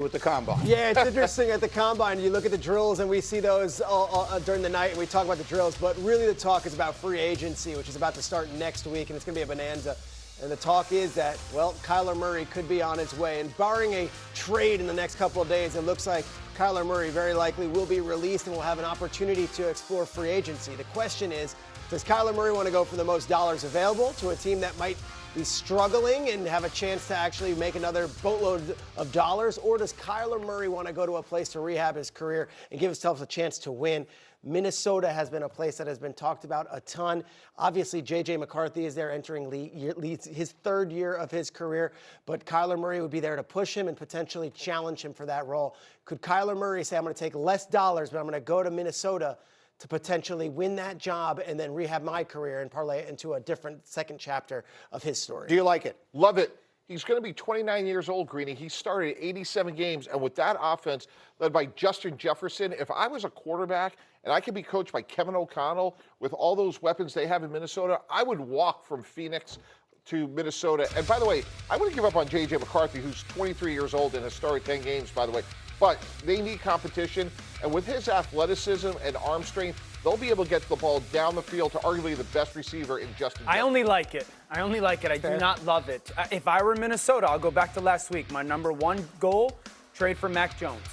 with the combine. Yeah, it's interesting at the combine. You look at the drills, and we see those during the night, and we talk about the drills. But really, the talk is about free agency, which is about to start next week, and it's going to be a bonanza. And the talk is that, well, Kyler Murray could be on his way. And barring a trade in the next couple of days, it looks like Kyler Murray very likely will be released and will have an opportunity to explore free agency. The question is, does Kyler Murray want to go for the most dollars available to a team that might be struggling and have a chance to actually make another boatload of dollars? Or does Kyler Murray want to go to a place to rehab his career and give himself a chance to win? Minnesota has been a place that has been talked about a ton. Obviously, JJ McCarthy is there entering his third year of his career, but Kyler Murray would be there to push him and potentially challenge him for that role. Could Kyler Murray say, I'm going to take less dollars, but I'm going to go to Minnesota to potentially win that job and then rehab my career and parlay it into a different second chapter of his story? Do you like it? Love it. He's going to be 29 years old, Greeny. He started 87 games, and with that offense led by Justin Jefferson, if I was a quarterback and I could be coached by Kevin O'Connell with all those weapons they have in Minnesota, I would walk from Phoenix to Minnesota. And by the way, I wouldn't give up on JJ McCarthy, who's 23 years old and has started 10 games, by the way. But they need competition, and with his athleticism and arm strength, they'll be able to get the ball down the field to arguably the best receiver in Justin Jefferson. I only like it. I do not love it. If I were Minnesota, I'll go back to last week. My number one goal, trade for Mac Jones.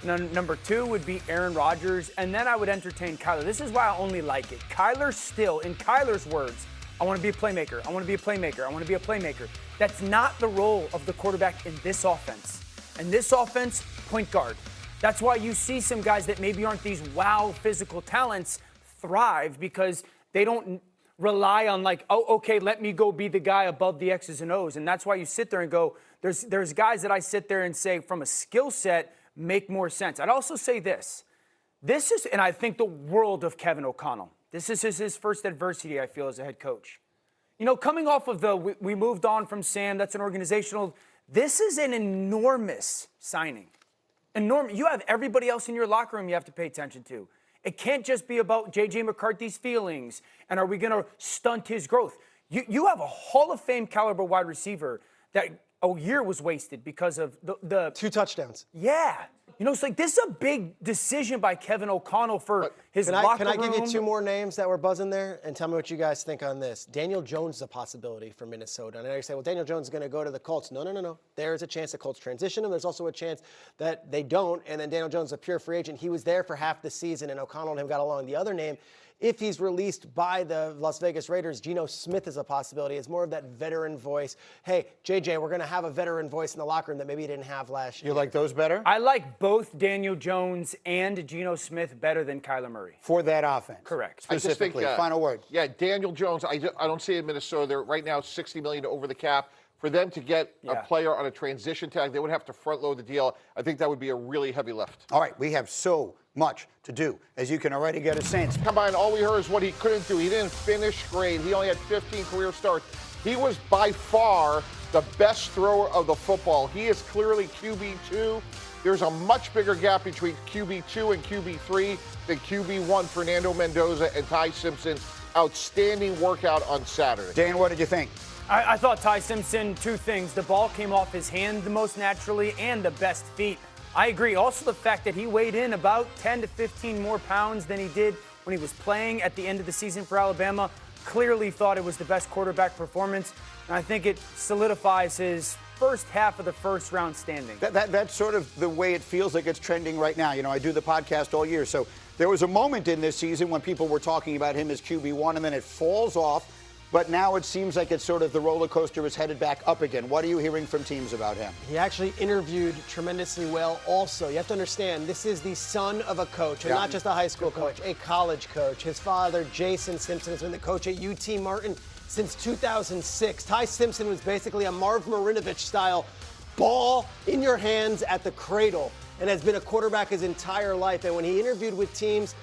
Number two would be Aaron Rodgers, and then I would entertain Kyler. This is why I only like it. Kyler still, in Kyler's words, I want to be a playmaker. I want to be a playmaker. I want to be a playmaker. That's not the role of the quarterback in this offense. And this offense, point guard. That's why you see some guys that maybe aren't these wow physical talents thrive because they don't rely on like, oh, okay, let me go be the guy above the X's and O's. And that's why you sit there and go, there's guys that I sit there and say from a skill set make more sense. I'd also say this is, and I think the world of Kevin O'Connell. This is his first adversity, I feel, as a head coach. You know, coming off of we moved on from Sam, that's an organizational, this is an enormous signing. You have everybody else in your locker room you have to pay attention to. It can't just be about JJ McCarthy's feelings and are we going to stunt his growth. You have a Hall of Fame caliber wide receiver that a year was wasted because of the 2 touchdowns. Yeah. You know, it's like this is a big decision by Kevin O'Connell for his locker room. Can I give you 2 more names that were buzzing there and tell me what you guys think on this? Daniel Jones is a possibility for Minnesota. And I know you say, well, Daniel Jones is going to go to the Colts. No. There's a chance the Colts transition him. There's also a chance that they don't. And then Daniel Jones is a pure free agent. He was there for half the season, and O'Connell and him got along. The other name, if he's released by the Las Vegas Raiders, Geno Smith is a possibility. It's more of that veteran voice. Hey, JJ, we're going to have a veteran voice in the locker room that maybe you didn't have last year. You like those better? I like both Daniel Jones and Geno Smith better than Kyler Murray. For that offense? Correct. Specifically, final word. Yeah, Daniel Jones, I don't see it in Minnesota. They're right now $60 million over the cap. For them to get a player on a transition tag, they would have to front load the deal. I think that would be a really heavy lift. All right, we have so much to do, as you can already get a sense. Combine, all we heard is what he couldn't do. He didn't finish great. He only had 15 career starts. He was by far the best thrower of the football. He is clearly QB2. There's a much bigger gap between QB2 and QB3 than QB1. Fernando Mendoza and Ty Simpson's outstanding workout on Saturday. Dan, what did you think? I thought Ty Simpson, 2 things. The ball came off his hand the most naturally and the best feet. I agree. Also, the fact that he weighed in about 10 to 15 more pounds than he did when he was playing at the end of the season for Alabama. Clearly thought it was the best quarterback performance. And I think it solidifies his first half of the first round standing. That's sort of the way it feels like it's trending right now. You know, I do the podcast all year. So there was a moment in this season when people were talking about him as QB1, and then it falls off. But now it seems like it's sort of the roller coaster is headed back up again. What are you hearing from teams about him? He actually interviewed tremendously well also. You have to understand, this is the son of a coach, and not just a high school coach, a college coach. His father, Jason Simpson, has been the coach at UT Martin since 2006. Ty Simpson was basically a Marv Marinovich-style ball in your hands at the cradle and has been a quarterback his entire life. And when he interviewed with teams,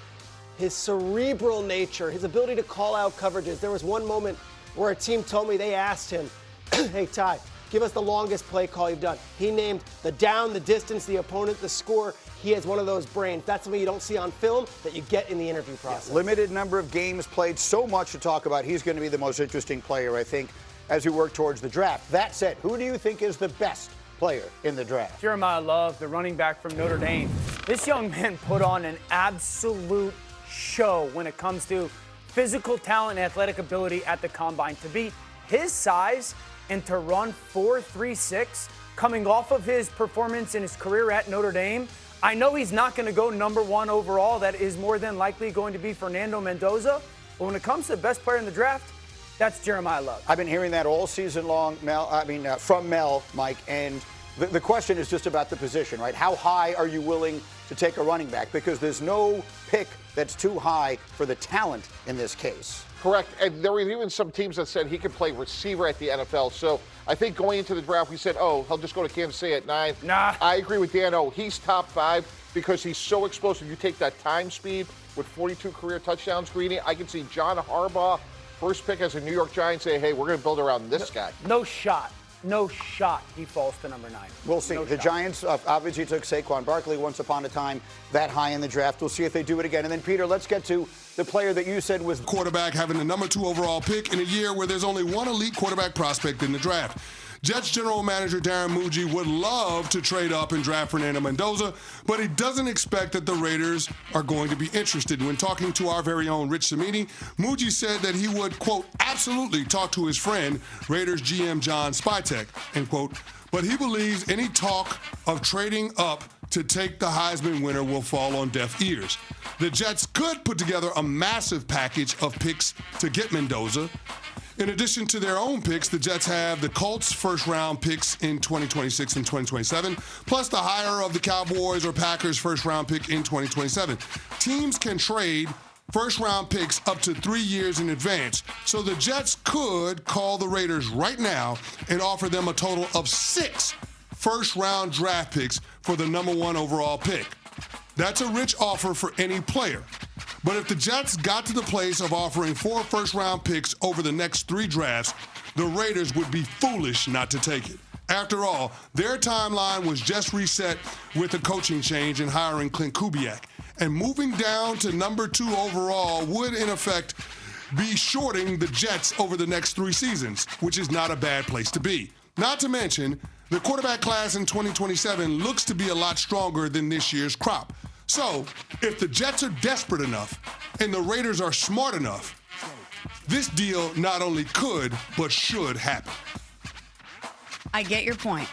his cerebral nature, his ability to call out coverages. There was one moment where a team told me they asked him, hey, Ty, give us the longest play call you've done. He named the down, the distance, the opponent, the score. He has one of those brains. That's something you don't see on film that you get in the interview process. Yeah, limited number of games played, so much to talk about. He's going to be the most interesting player, I think, as we work towards the draft. That said, who do you think is the best player in the draft. Jeremiah Love, the running back from Notre Dame. This young man put on an absolute show when it comes to physical talent and athletic ability at the combine. To be his size and to run 4.36 coming off of his performance in his career at Notre Dame, I know he's not going to go number 1 overall. That is more than likely going to be Fernando Mendoza. But when it comes to the best player in the draft, that's Jeremiah Love. I've been hearing that all season long, from Mel, Mike, and the question is just about the position, right? How high are you willing to take a running back? Because there's no pick that's too high for the talent in this case. Correct. And there were even some teams that said he could play receiver at the NFL. So I think going into the draft, we said, oh, he'll just go to Kansas City at 9. Nah. I agree with Dan. Oh, he's top 5 because he's so explosive. You take that time speed with 42 career touchdowns, Greeny. I can see John Harbaugh, first pick as a New York Giant, say, hey, we're going to build around this guy. No shot he falls to number 9. We'll see. The Giants obviously took Saquon Barkley once upon a time that high in the draft. We'll see if they do it again. And then, Peter, let's get to the player that you said was quarterback having the number 2 overall pick in a year where there's only one elite quarterback prospect in the draft. Jets general manager Darren Muji would love to trade up and draft Fernando Mendoza, but he doesn't expect that the Raiders are going to be interested. When talking to our very own Rich Cimini, Muji said that he would, quote, absolutely talk to his friend, Raiders GM John Spytek, end quote, but he believes any talk of trading up to take the Heisman winner will fall on deaf ears. The Jets could put together a massive package of picks to get Mendoza. In addition to their own picks, the Jets have the Colts' first-round picks in 2026 and 2027, plus the higher of the Cowboys or Packers' first-round pick in 2027. Teams can trade first-round picks up to 3 years in advance, so the Jets could call the Raiders right now and offer them a total of 6 first-round draft picks for the number 1 overall pick. That's a rich offer for any player. But if the Jets got to the place of offering 4 first-round picks over the next 3 drafts, the Raiders would be foolish not to take it. After all, their timeline was just reset with a coaching change in hiring Clint Kubiak. And moving down to number 2 overall would, in effect, be shorting the Jets over the next 3 seasons, which is not a bad place to be. Not to mention, the quarterback class in 2027 looks to be a lot stronger than this year's crop. So, if the Jets are desperate enough and the Raiders are smart enough, this deal not only could, but should happen. I get your point,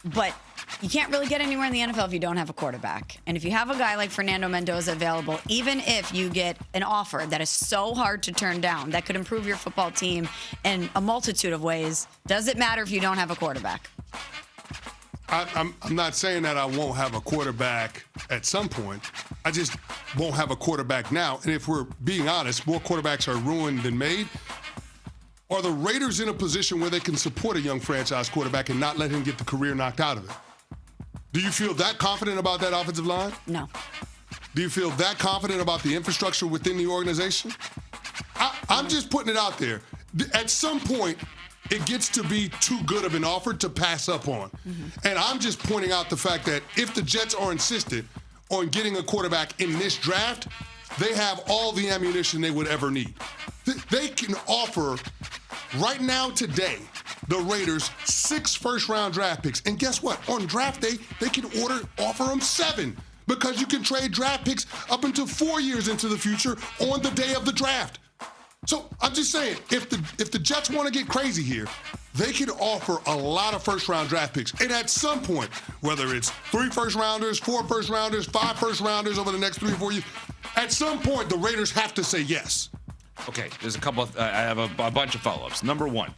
but you can't really get anywhere in the NFL if you don't have a quarterback. And if you have a guy like Fernando Mendoza available, even if you get an offer that is so hard to turn down, that could improve your football team in a multitude of ways, does it matter if you don't have a quarterback? I'm not saying that I won't have a quarterback at some point. I just won't have a quarterback now. And if we're being honest, more quarterbacks are ruined than made. Are the Raiders in a position where they can support a young franchise quarterback and not let him get the career knocked out of it? Do you feel that confident about that offensive line? No. Do you feel that confident about the infrastructure within the organization? I'm just putting it out there. At some point, it gets to be too good of an offer to pass up on. And I'm just pointing out the fact that if the Jets are insistent on getting a quarterback in this draft, they have all the ammunition they would ever need. They can offer, right now today, the Raiders 6 first-round draft picks. And guess what? On draft day, they can offer them 7 because you can trade draft picks up until 4 years into the future on the day of the draft. So I'm just saying, if the Jets want to get crazy here, they can offer a lot of first-round draft picks. And at some point, whether it's 3 first-rounders, 4 first-rounders, 5 first-rounders over the next 3 or 4 years, at some point, the Raiders have to say yes. Okay, there's a couple of, I have a bunch of follow-ups. Number 1,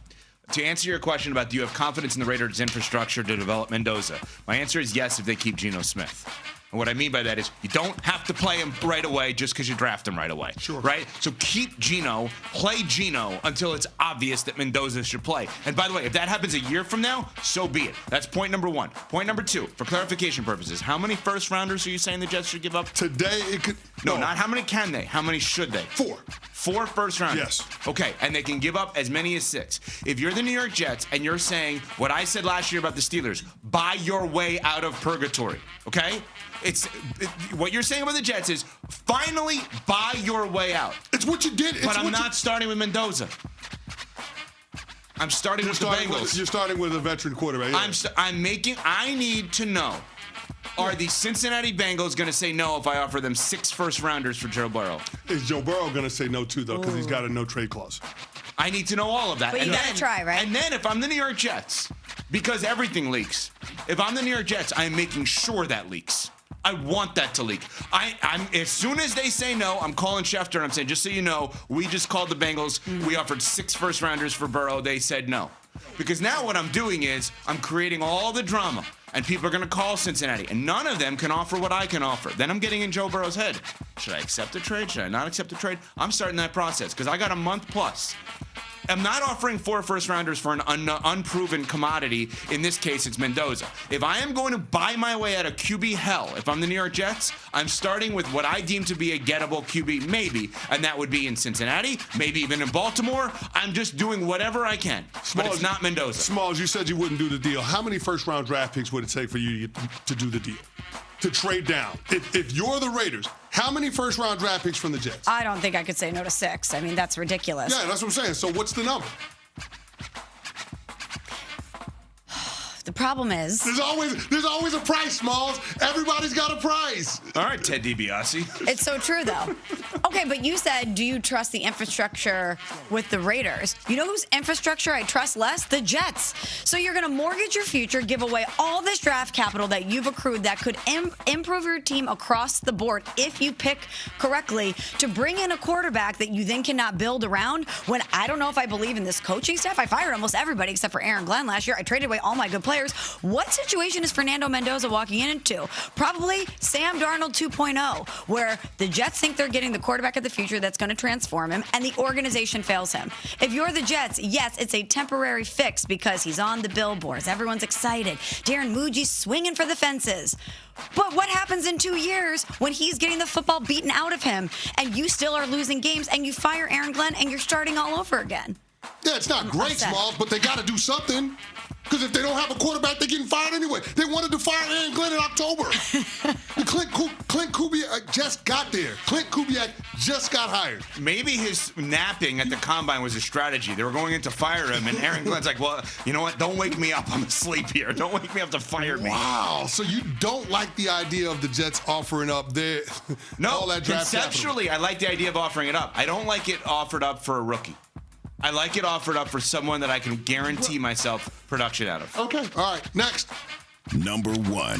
to answer your question about do you have confidence in the Raiders' infrastructure to develop Mendoza, my answer is yes if they keep Geno Smith. And what I mean by that is you don't have to play him right away just because you draft him right away. Sure. Right? So keep Geno, play Geno until it's obvious that Mendoza should play. And by the way, if that happens a year from now, so be it. That's point number 1. Point number 2, for clarification purposes, how many first rounders are you saying the Jets should give up? Today, it could... No, not how many can they? How many should they? 4. 4 first rounders? Yes. Okay, and they can give up as many as 6. If you're the New York Jets and you're saying what I said last year about the Steelers, buy your way out of purgatory, okay? What you're saying about the Jets is finally buy your way out. It's what you did. But I'm not starting with Mendoza. I'm starting with the Bengals. You're starting with a veteran quarterback. Yeah. I need to know, are the Cincinnati Bengals going to say no if I offer them 6 first-rounders for Joe Burrow? Is Joe Burrow going to say no too, though, because he's got a no-trade clause? I need to know all of that. But you gotta try, right? And then if I'm the New York Jets, because everything leaks, if I'm the New York Jets, I'm making sure that leaks. I want that to leak. I'm as soon as they say no, I'm calling Schefter and I'm saying, just so you know, we just called the Bengals. We offered 6 first-rounders for Burrow. They said no. Because now what I'm doing is I'm creating all the drama. And people are going to call Cincinnati, and none of them can offer what I can offer. Then I'm getting in Joe Burrow's head. Should I accept the trade? Should I not accept the trade? I'm starting that process because I got a month plus. I'm not offering 4 first-rounders for an unproven commodity. In this case, it's Mendoza. If I am going to buy my way out of QB hell, if I'm the New York Jets, I'm starting with what I deem to be a gettable QB, maybe, and that would be in Cincinnati, maybe even in Baltimore. I'm just doing whatever I can, but it's not Mendoza. Smalls, you said you wouldn't do the deal. How many first-round draft picks would it take for you to do the deal? To trade down? If you're the Raiders, how many first-round draft picks from the Jets? I don't think I could say no to 6. I mean, that's ridiculous. Yeah, that's what I'm saying. So what's the number? The problem is there's always a price, Smalls. Everybody's got a price. All right, Ted DiBiase. it's so true, though. Okay, but you said, do you trust the infrastructure with the Raiders? You know whose infrastructure I trust less? The Jets. So you're going to mortgage your future, give away all this draft capital that you've accrued that could improve your team across the board if you pick correctly to bring in a quarterback that you then cannot build around when I don't know if I believe in this coaching staff. I fired almost everybody except for Aaron Glenn last year. I traded away all my good players. What situation is Fernando Mendoza walking into? Probably Sam Darnold 2.0, where the Jets think they're getting the quarterback of the future that's going to transform him, and the organization fails him. If you're the Jets, yes, it's a temporary fix because he's on the billboards. Everyone's excited. Darren Muji's swinging for the fences. But what happens in 2 years when he's getting the football beaten out of him, and you still are losing games, and you fire Aaron Glenn, and you're starting all over again? Yeah, it's not great, Smalls, but they got to do something. Because if they don't have a quarterback, they're getting fired anyway. They wanted to fire Aaron Glenn in October. Clint Kubiak just got there. Clint Kubiak just got hired. Maybe his napping at the combine was a strategy. They were going in to fire him, and Aaron Glenn's like, well, you know what? Don't wake me up. I'm asleep here. Don't wake me up to fire me. Wow. So you don't like the idea of the Jets offering up their all that draft conceptually, capital. I like the idea of offering it up. I don't like it offered up for a rookie. I like it offered up for someone that I can guarantee myself production out of. Okay. All right. Next. Number 1.